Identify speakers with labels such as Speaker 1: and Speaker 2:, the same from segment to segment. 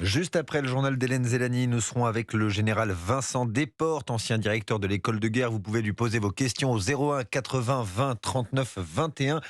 Speaker 1: Juste après le journal d'Hélène Zélani, nous serons avec le général Vincent Desportes, ancien directeur de l'école de guerre. Vous pouvez lui poser vos questions au 01 80 20 39 21.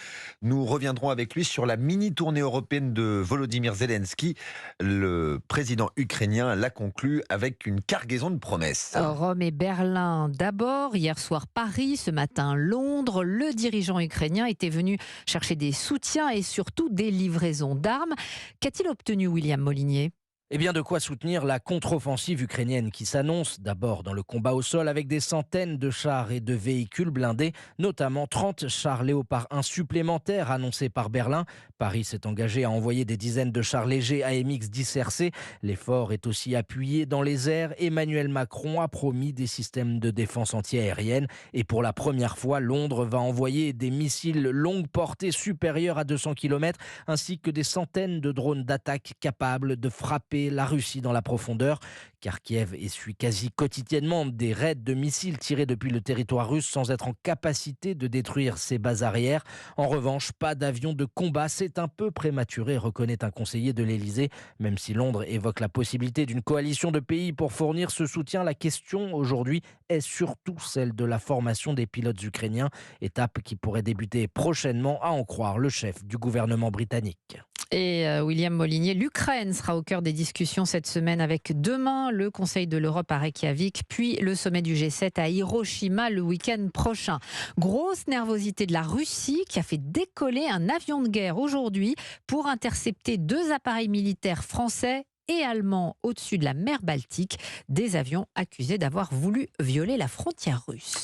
Speaker 1: Nous reviendrons avec lui sur la mini-tournée européenne de Volodymyr Zelensky. Le président ukrainien l'a conclu avec une cargaison de promesses.
Speaker 2: Rome et Berlin d'abord, hier soir Paris, ce matin Londres. Le dirigeant ukrainien était venu chercher des soutiens et surtout des livraisons d'armes. Qu'a-t-il obtenu, William Molinier ?
Speaker 3: Eh bien, de quoi soutenir la contre-offensive ukrainienne qui s'annonce, d'abord dans le combat au sol avec des centaines de chars et de véhicules blindés, notamment 30 chars Léopard 1 supplémentaires annoncés par Berlin. Paris s'est engagé à envoyer des dizaines de chars légers AMX 10 RC. L'effort est aussi appuyé dans les airs. Emmanuel Macron a promis des systèmes de défense anti-aérienne. Et pour la première fois, Londres va envoyer des missiles longue portée supérieurs à 200 km, ainsi que des centaines de drones d'attaque capables de frapper la Russie dans la profondeur, car Kiev essuie quasi quotidiennement des raids de missiles tirés depuis le territoire russe sans être en capacité de détruire ses bases arrières. En revanche, pas d'avions de combat, c'est un peu prématuré, reconnaît un conseiller de l'Elysée. Même si Londres évoque la possibilité d'une coalition de pays pour fournir ce soutien, la question aujourd'hui est surtout celle de la formation des pilotes ukrainiens, étape qui pourrait débuter prochainement, à en croire le chef du gouvernement britannique.
Speaker 2: Et William Molinier, l'Ukraine sera au cœur des discussions cette semaine avec demain le Conseil de l'Europe à Reykjavik, puis le sommet du G7 à Hiroshima le week-end prochain. Grosse nervosité de la Russie qui a fait décoller un avion de guerre aujourd'hui pour intercepter 2 appareils militaires français et allemands au-dessus de la mer Baltique, des avions accusés d'avoir voulu violer la frontière russe.